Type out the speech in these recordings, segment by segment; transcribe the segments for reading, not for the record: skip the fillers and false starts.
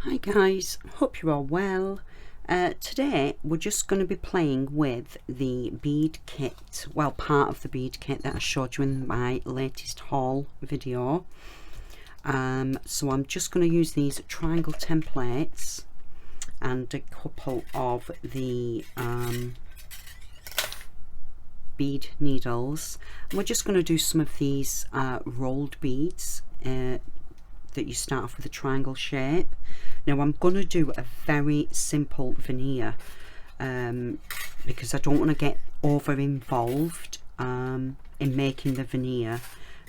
Hi guys, hope you're all well. Today we're just going to be playing with the bead kit, well, part of the bead kit that I showed you in my latest haul video. So I'm just going to use these triangle templates and a couple of the bead needles, and we're just going to do some of these rolled beads that you start off with a triangle shape. Now I'm going to do a very simple veneer because I don't want to get over involved in making the veneer,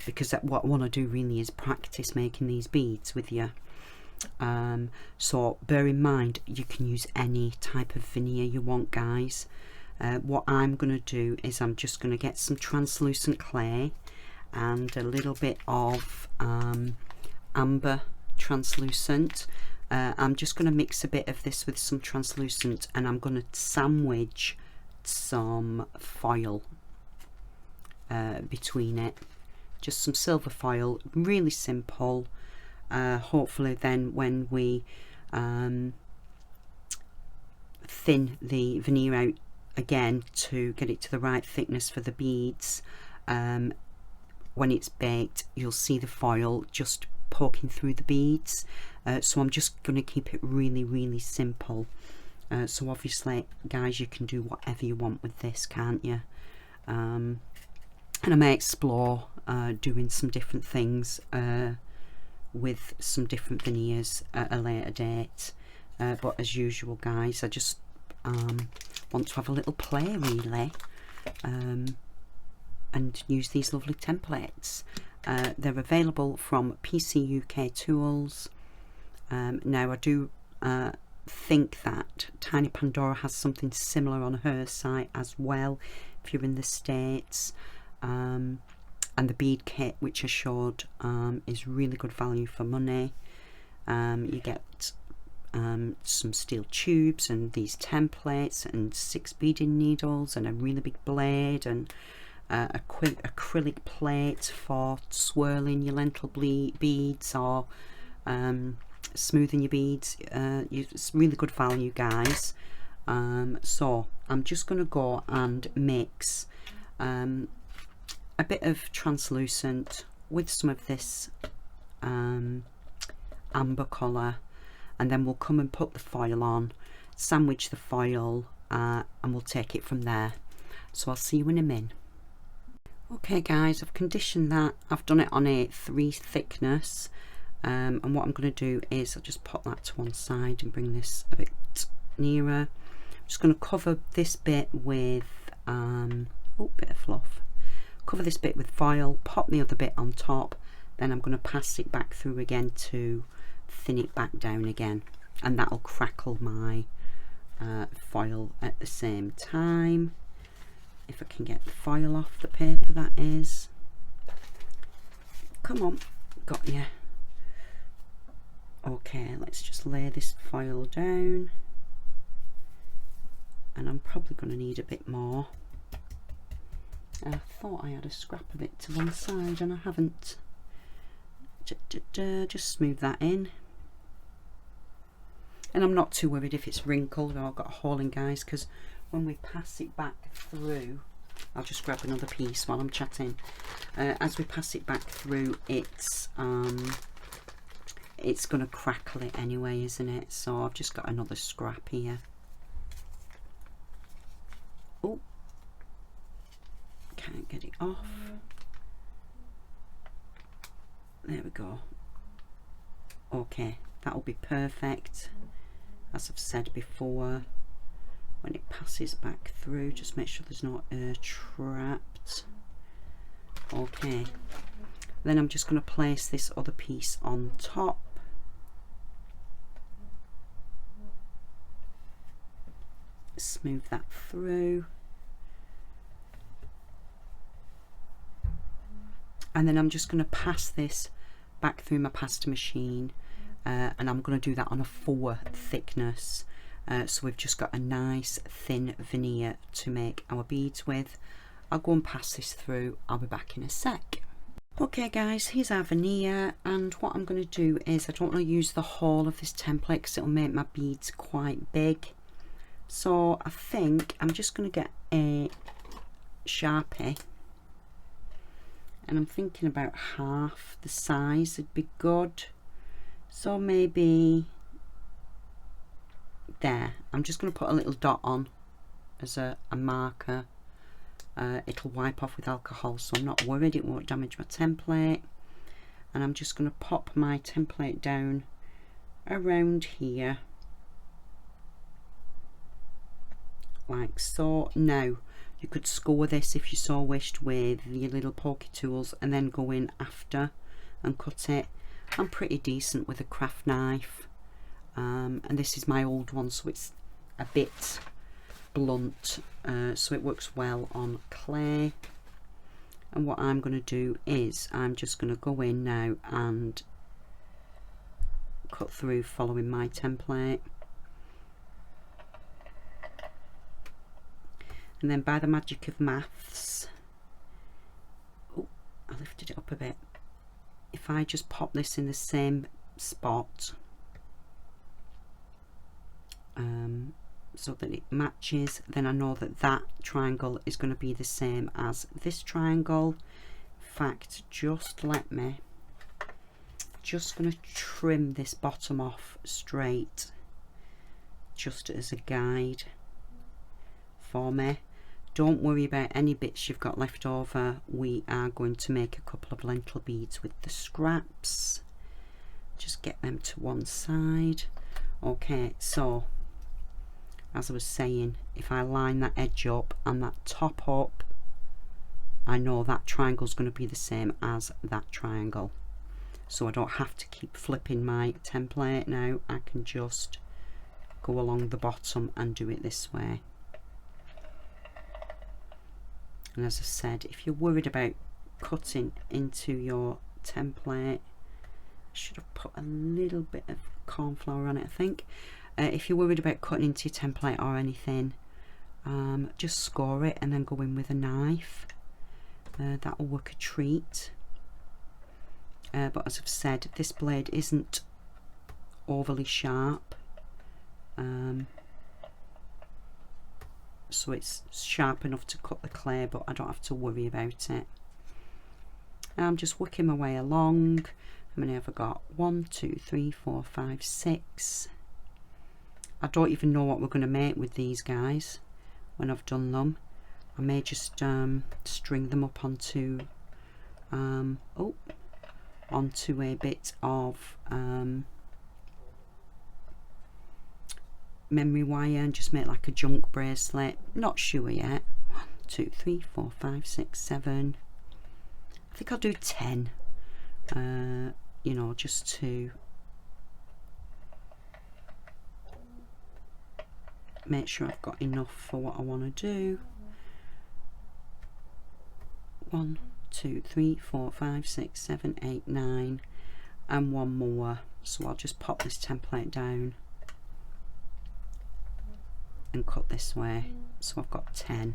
because what I want to do really is practice making these beads with you. So bear in mind you can use any type of veneer you want, guys. What I'm going to do is I'm just going to get some translucent clay and a little bit of amber translucent. I'm just going to mix a bit of this with some translucent, and I'm going to sandwich some foil between it, just some silver foil, really simple. Hopefully then when we thin the veneer out again to get it to the right thickness for the beads, when it's baked you'll see the foil just poking through the beads. So I'm just going to keep it really simple. So obviously guys, you can do whatever you want with this, can't you? And I may explore doing some different things with some different veneers at a later date, but as usual guys, I just want to have a little play really, and use these lovely templates. They're available from PC UK Tools. Now I do think that Tiny Pandora has something similar on her site as well if you're in the States, and the bead kit which I showed is really good value for money. You get some steel tubes and these templates and 6 beading needles and a really big blade and acrylic plate for swirling your lentil beads or smoothing your beads. It's really good value, guys. So I'm just going to go and mix a bit of translucent with some of this amber colour, and then we'll come and put the foil on, sandwich the foil, and we'll take it from there. So I'll see you in a min. Okay guys, I've conditioned that. I've done it on a 3 thickness, and what I'm going to do is I'll just put that to one side and bring this a bit nearer. I'm just going to cover this bit with bit of fluff. Cover this bit with foil, pop the other bit on top, then I'm going to pass it back through again to thin it back down again, and that'll crackle my foil at the same time. If I can get the foil off the paper, that is. Come on, got you. Okay, let's just lay this foil down, and I'm probably going to need a bit more. I thought I had a scrap of it to one side and I haven't. Just smooth that in, and I'm not too worried if it's wrinkled or I've got a hole in, guys, because when we pass it back through, I'll just grab another piece while I'm chatting. As we pass it back through, it's going to crackle it anyway, isn't it? So I've just got another scrap here. Oh, can't get it off. There we go. Okay, that'll be perfect. As I've said before, when it passes back through, just make sure there's no air trapped. Okay, then I'm just going to place this other piece on top. Smooth that through, and then I'm just going to pass this back through my pasta machine, and I'm going to do that on a 4 thickness. So we've just got a nice thin veneer to make our beads with. I'll go and pass this through. I'll be back in a sec. Okay guys, here's our veneer, and what I'm going to do is, I don't want to use the whole of this template because it'll make my beads quite big. So I think I'm just going to get a Sharpie, and I'm thinking about half the size would be good. So maybe there. I'm just going to put a little dot on as a marker. It'll wipe off with alcohol, so I'm not worried, it won't damage my template. And I'm just going to pop my template down around here like so. Now you could score this if you so wished with your little pokey tools and then go in after and cut it. I'm pretty decent with a craft knife, and this is my old one, so it's a bit blunt, so it works well on clay. And what I'm going to do is I'm just going to go in now and cut through following my template, and then by the magic of maths, oh, I lifted it up a bit, if I just pop this in the same spot so that it matches, then I know that that triangle is going to be the same as this triangle. In fact, just let me, just going to trim this bottom off straight just as a guide for me. Don't worry about any bits you've got left over. We are going to make a couple of lentil beads with the scraps. Just get them to one side. Okay, so as I was saying, if I line that edge up and that top up, I know that triangle is going to be the same as that triangle, so I don't have to keep flipping my template now. I can just go along the bottom and do it this way. And as I said, if you're worried about cutting into your template, I should have put a little bit of corn flour on it, I think. If you're worried about cutting into your template or anything, just score it and then go in with a knife. That will work a treat. But as I've said, this blade isn't overly sharp, so it's sharp enough to cut the clay, but I don't have to worry about it. I'm just working my way along. How many have I got? 1, 2, 3, 4, 5, 6. I don't even know what we're going to make with these guys when I've done them. I may just string them up onto onto a bit of memory wire and just make like a junk bracelet. Not sure yet. 1, 2, 3, 4, 5, 6, 7. I think I'll do 10. You know, just to make sure I've got enough for what I want to do. 1, 2, 3, 4, 5, 6, 7, 8, 9, and one more. So I'll just pop this template down and cut this way. So I've got 10.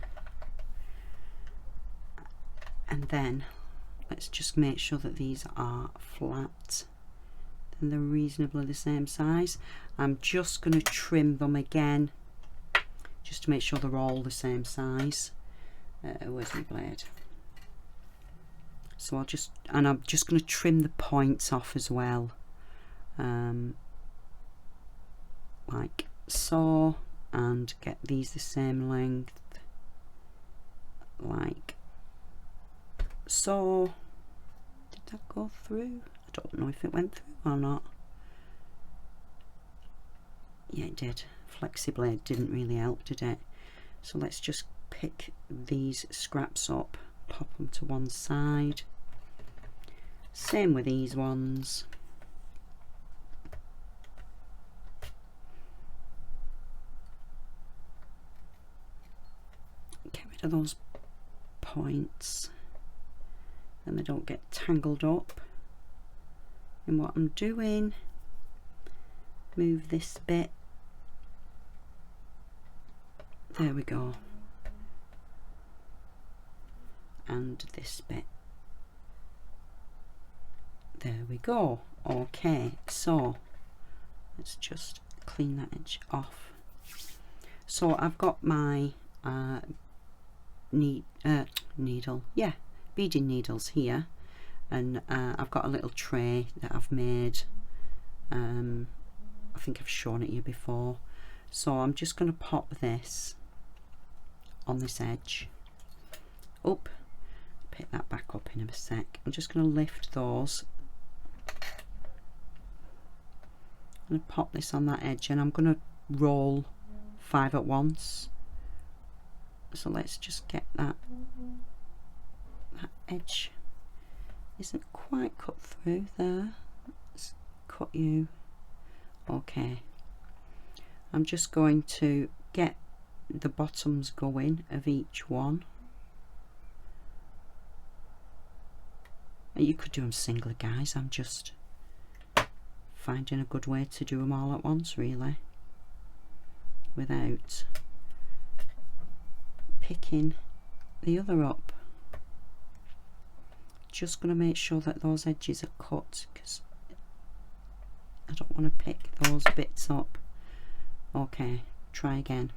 And then let's just make sure that these are flat and they're reasonably the same size. I'm just going to trim them again just to make sure they're all the same size. Where's my blade? So I'm just going to trim the points off as well, like so, and get these the same length like so. Did that go through? I don't know if it went through or not. Yeah, it did. Flexi blade didn't really help, did it? So let's just pick these scraps up, pop them to one side. Same with these ones. Get rid of those points and they don't get tangled up in what I'm doing. Move this bit. There we go. And this bit. There we go. Okay, so let's just clean that edge off. So I've got my needle, yeah, beading needles here, and I've got a little tray that I've made. I think I've shown it you before. So I'm just going to pop this on this edge. Up, pick that back up in a sec. I'm just going to lift those. I'm going to pop this on that edge, and I'm going to roll 5 at once. So let's just get that edge isn't quite cut through there. Let's cut you. Okay, I'm just going to get the bottoms going of each one. You could do them singly, guys. I'm just finding a good way to do them all at once, really, without picking the other up. Just going to make sure that those edges are cut, because I don't want to pick those bits up. Okay, try again.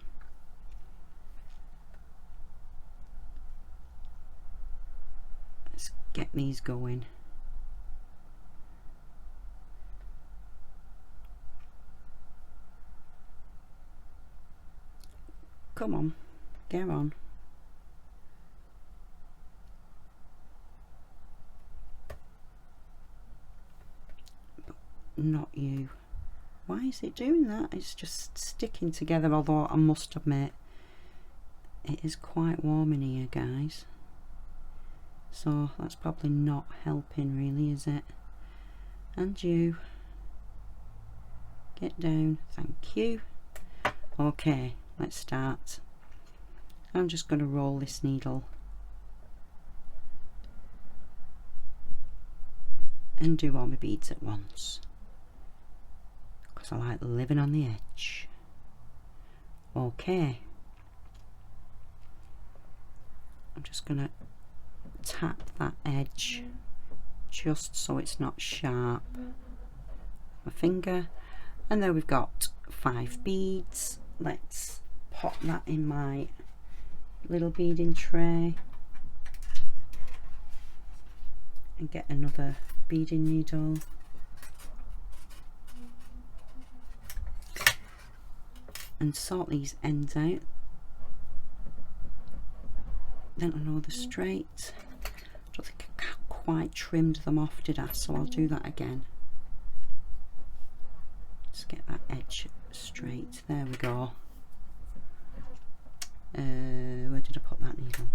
Let's get these going. Come on, get on. But not you. Why is it doing that? It's just sticking together, although I must admit it is quite warm in here, guys. So that's probably not helping really, is it? And you. Get down, thank you. Okay, let's start. I'm just going to roll this needle and do all my beads at once, because I like living on the edge. Okay, I'm just going to tap that edge just so it's not sharp. My finger, and there we've got 5 beads. Let's pop that in my little beading tray and get another beading needle. And sort these ends out. Then I know they're straight. I don't think I quite trimmed them off, did I? So I'll do that again. Let's get that edge straight. There we go. Where did I put that needle?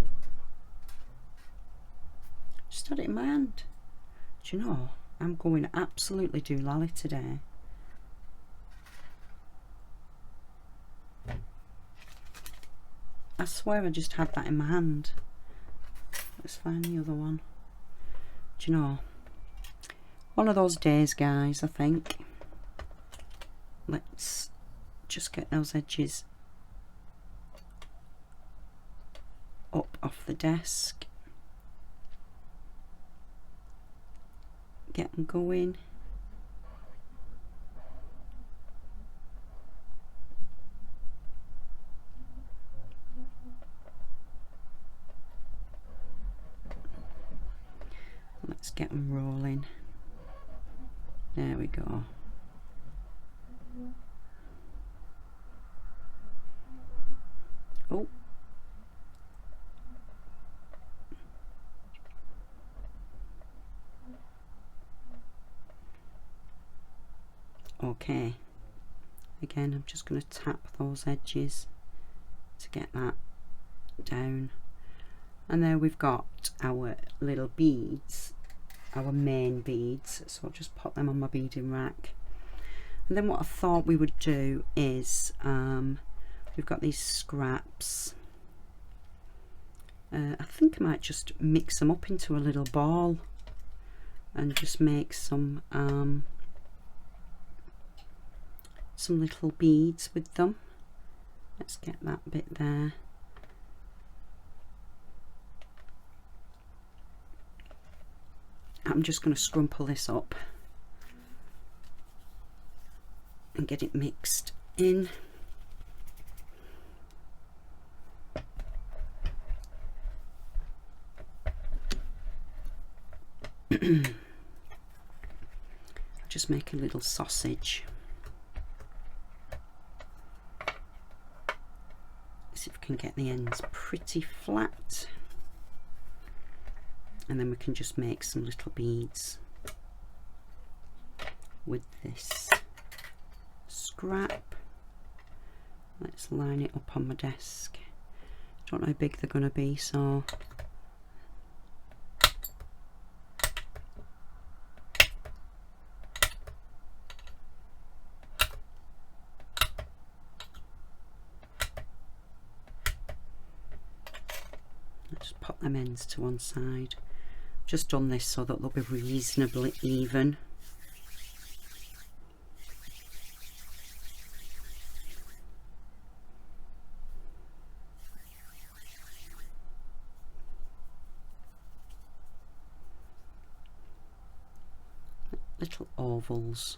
Just had it in my hand. Do you know, I'm going absolutely doolally today. I swear I just had that in my hand. Let's find the other one. Do you know, one of those days, guys, I think. Let's just get those edges up off the desk. Get them going. Let's get them rolling. There we go. Oh. Okay. Again, I'm just going to tap those edges to get that down. And there we've got our little beads, our main beads. So I'll just pop them on my beading rack. And then what I thought we would do is, we've got these scraps. I think I might just mix them up into a little ball and just make some little beads with them. Let's get that bit there. I'm just going to scrumple this up and get it mixed in. Just make a little sausage. See if we can get the ends pretty flat, and then we can just make some little beads with this scrap. Let's line it up on my desk. Don't know how big they're going to be, so just pop them ends to one side. Just done this so that they'll be reasonably even. Little ovals.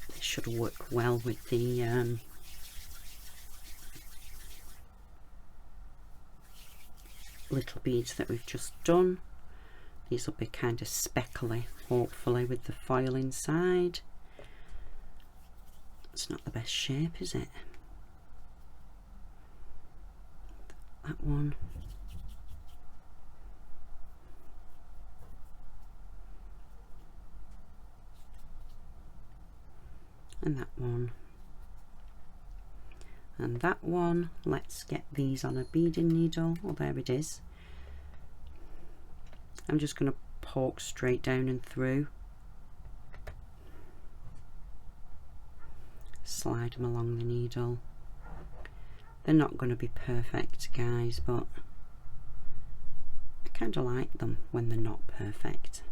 This should work well with the little beads that we've just done. These will be kind of speckly, hopefully, with the foil inside. It's not the best shape, is it? That one. And that one. And that one. Let's get these on a beading needle. Oh, there it is. I'm just going to poke straight down and through. Slide them along the needle. They're not going to be perfect, guys, but I kind of like them when they're not perfect.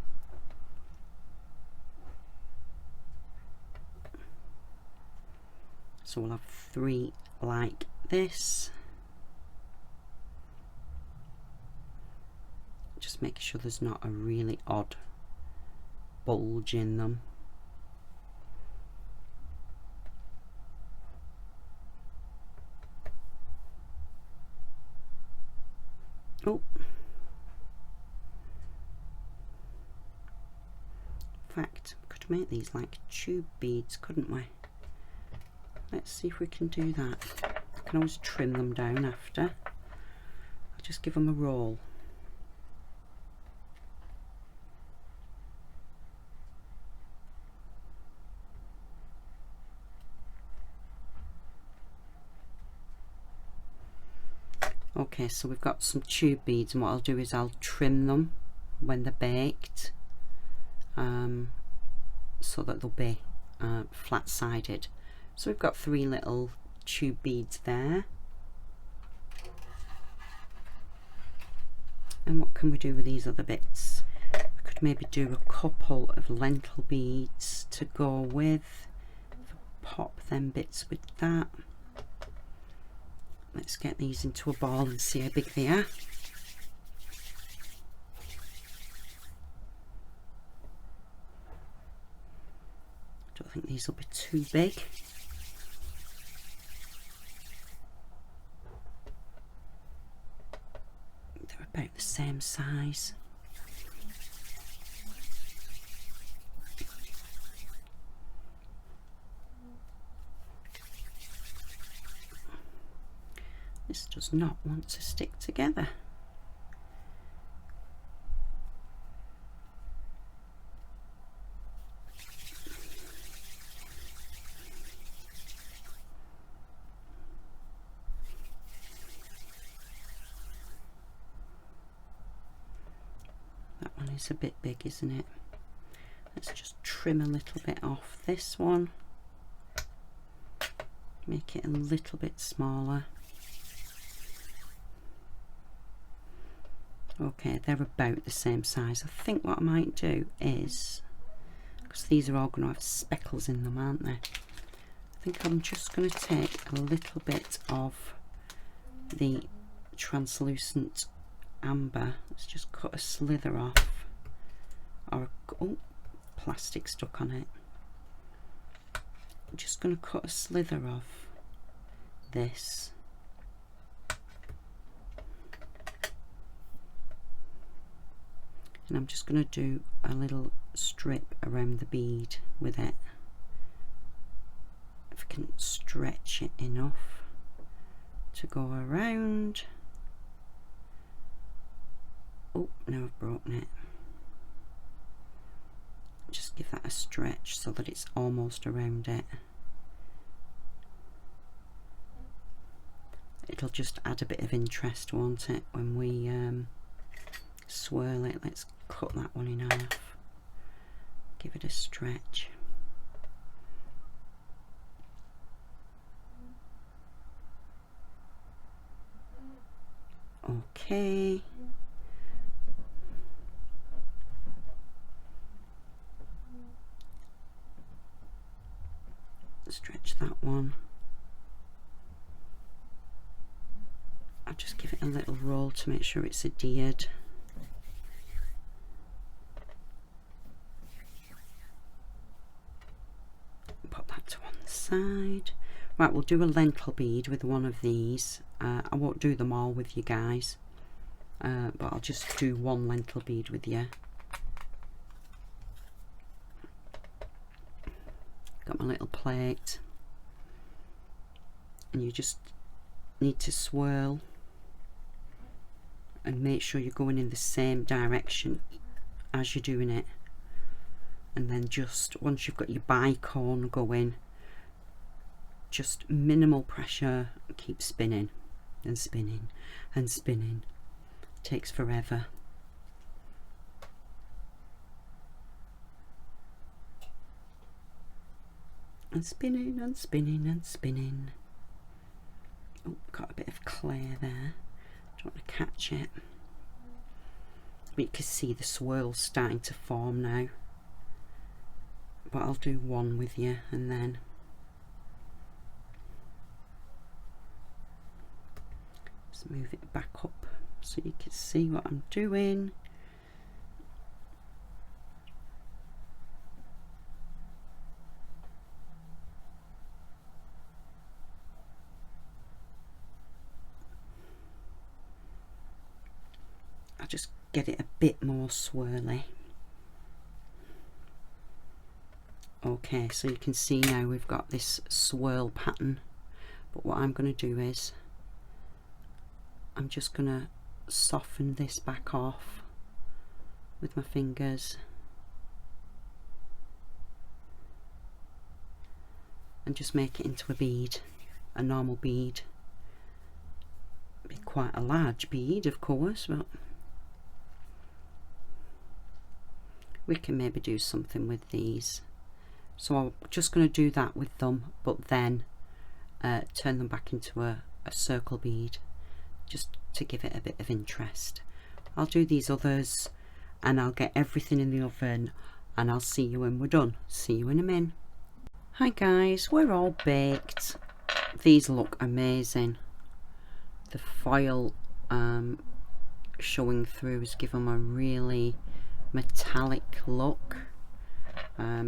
So we'll have 3 like this. Just make sure there's not a really odd bulge in them. Oh, in fact, we could make these like tube beads, couldn't we? Let's see if we can do that. I can always trim them down after. I'll just give them a roll. Okay, so we've got some tube beads, and what I'll do is I'll trim them when they're baked, so that they'll be flat-sided. So we've got 3 little tube beads there. And what can we do with these other bits? I could maybe do a couple of lentil beads to go with. Pop them bits with that. Let's get these into a ball and see how big they are. Don't think these will be too big. They're about the same size. This does not want to stick together. That one is a bit big, isn't it? Let's just trim a little bit off this one. Make it a little bit smaller. Okay, they're about the same size. I think what I might do is, because because these are all going to have speckles in them, aren't they? I think I'm just going to take a little bit of the translucent amber. Let's just cut a slither off, or oh, plastic stuck on it. I'm just going to cut a slither off this, and I'm just going to do a little strip around the bead with it. If I can stretch it enough to go around. Oh, now I've broken it. Just give that a stretch so that it's almost around it. It'll just add a bit of interest, won't it, when we swirl it. Let's cut that one in half. Give it a stretch. Okay. Stretch that one. I'll just give it a little roll to make sure it's adhered. Put that to one side. Right, we'll do a lentil bead with one of these. I won't do them all with you guys, but I'll just do one lentil bead with you. Got my little plate, and you just need to swirl and make sure you're going in the same direction as you're doing it, and then just once you've got your bicone going, just minimal pressure, keep spinning and spinning and spinning. It takes forever. And spinning and spinning and spinning. Oh, got a bit of clay there. Don't want to catch it. You can see the swirls starting to form now. But I'll do one with you, and then just move it back up so you can see what I'm doing. I'll just get it a bit more swirly. Okay, so you can see now we've got this swirl pattern, but what I'm going to do is I'm just going to soften this back off with my fingers and just make it into a bead, a normal bead. Be quite a large bead, of course, but we can maybe do something with these. So I'm just going to do that with them, but then turn them back into a circle bead, just to give it a bit of interest. I'll do these others and I'll get everything in the oven, and I'll see you when we're done. See you in a min. Hi guys, we're all baked. These look amazing. The foil showing through has given them a really metallic look.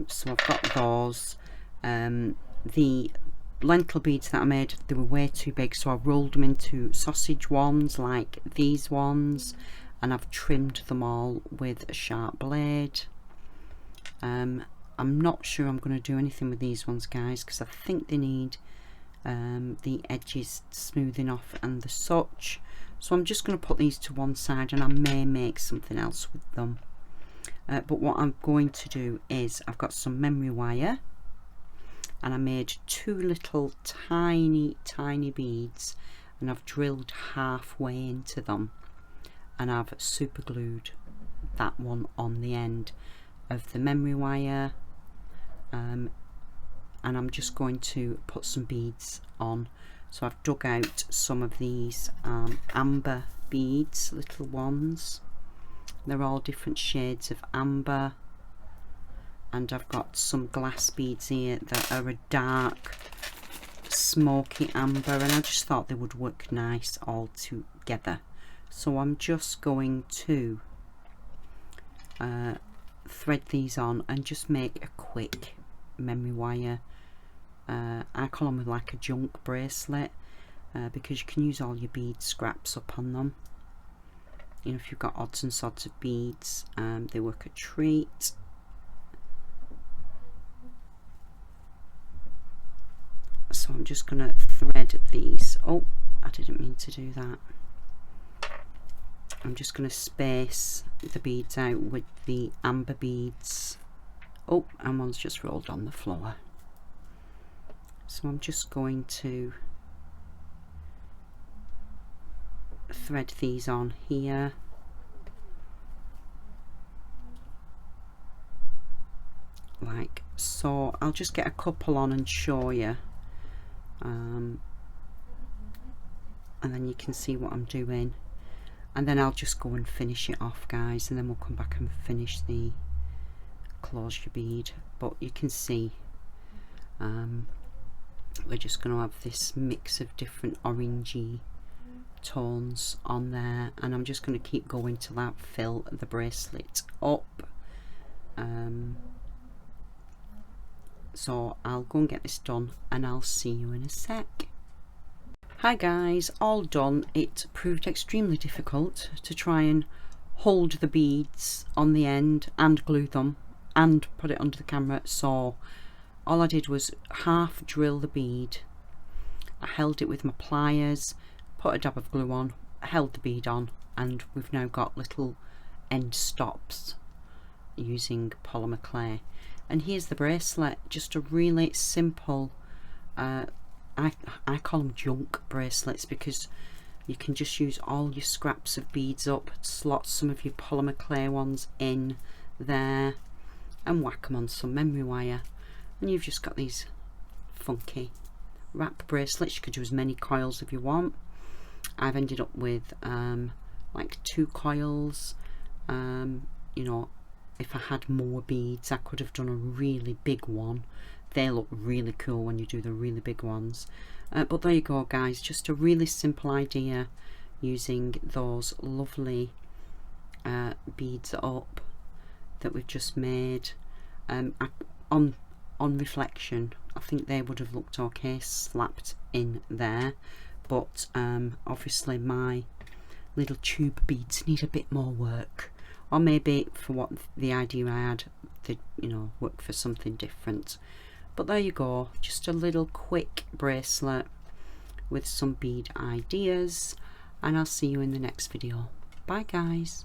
So I've got those. The lentil beads that I made, they were way too big, so I rolled them into sausage ones like these ones, and I've trimmed them all with a sharp blade. I'm not sure I'm going to do anything with these ones, guys, because I think they need the edges smoothing off and the such, so I'm just going to put these to one side, and I may make something else with them. But what I'm going to do is I've got some memory wire, and I made two little tiny beads, and I've drilled halfway into them, and I've super glued that one on the end of the memory wire, and I'm just going to put some beads on. So I've dug out some of these amber beads, little ones. They're all different shades of amber. and I've got some glass beads here that are a dark smoky amber, and I just thought they would work nice all together. So I'm just going to thread these on and just make a quick memory wire. I call them like a junk bracelet, because you can use all your bead scraps up on them. You know, if you've got odds and sods of beads, they work a treat. So I'm just going to thread these. Oh, I didn't mean to do that. I'm just going to space the beads out with the amber beads. Oh, and one's just rolled on the floor. So I'm just going to thread these on here. Like so. I'll just get a couple on and show you. And then you can see what I'm doing, and then I'll just go and finish it off, guys, and then we'll come back and finish the closure bead. But you can see we're just going to have this mix of different orangey tones on there, and I'm just going to keep going till that fill the bracelet up. So I'll go and get this done, and I'll see you in a sec. Hi guys, all done. It proved extremely difficult to try and hold the beads on the end and glue them and put it under the camera. So all I did was half drill the bead. I held it with my pliers, put a dab of glue on, held the bead on, and we've now got little end stops using polymer clay. And here's the bracelet, just a really simple, I call them junk bracelets, because you can just use all your scraps of beads up, slot some of your polymer clay ones in there and whack them on some memory wire, and you've just got these funky wrap bracelets. You could do as many coils if you want. I've ended up with like 2 coils. You know, if I had more beads I could have done a really big one. They look really cool when you do the really big ones. But there you go, guys, just a really simple idea using those lovely beads up that we've just made. On reflection, I think they would have looked okay slapped in there, but obviously my little tube beads need a bit more work, or maybe for what the idea I had, they, you know, work for something different. But there you go, just a little quick bracelet with some bead ideas, and I'll see you in the next video. Bye guys.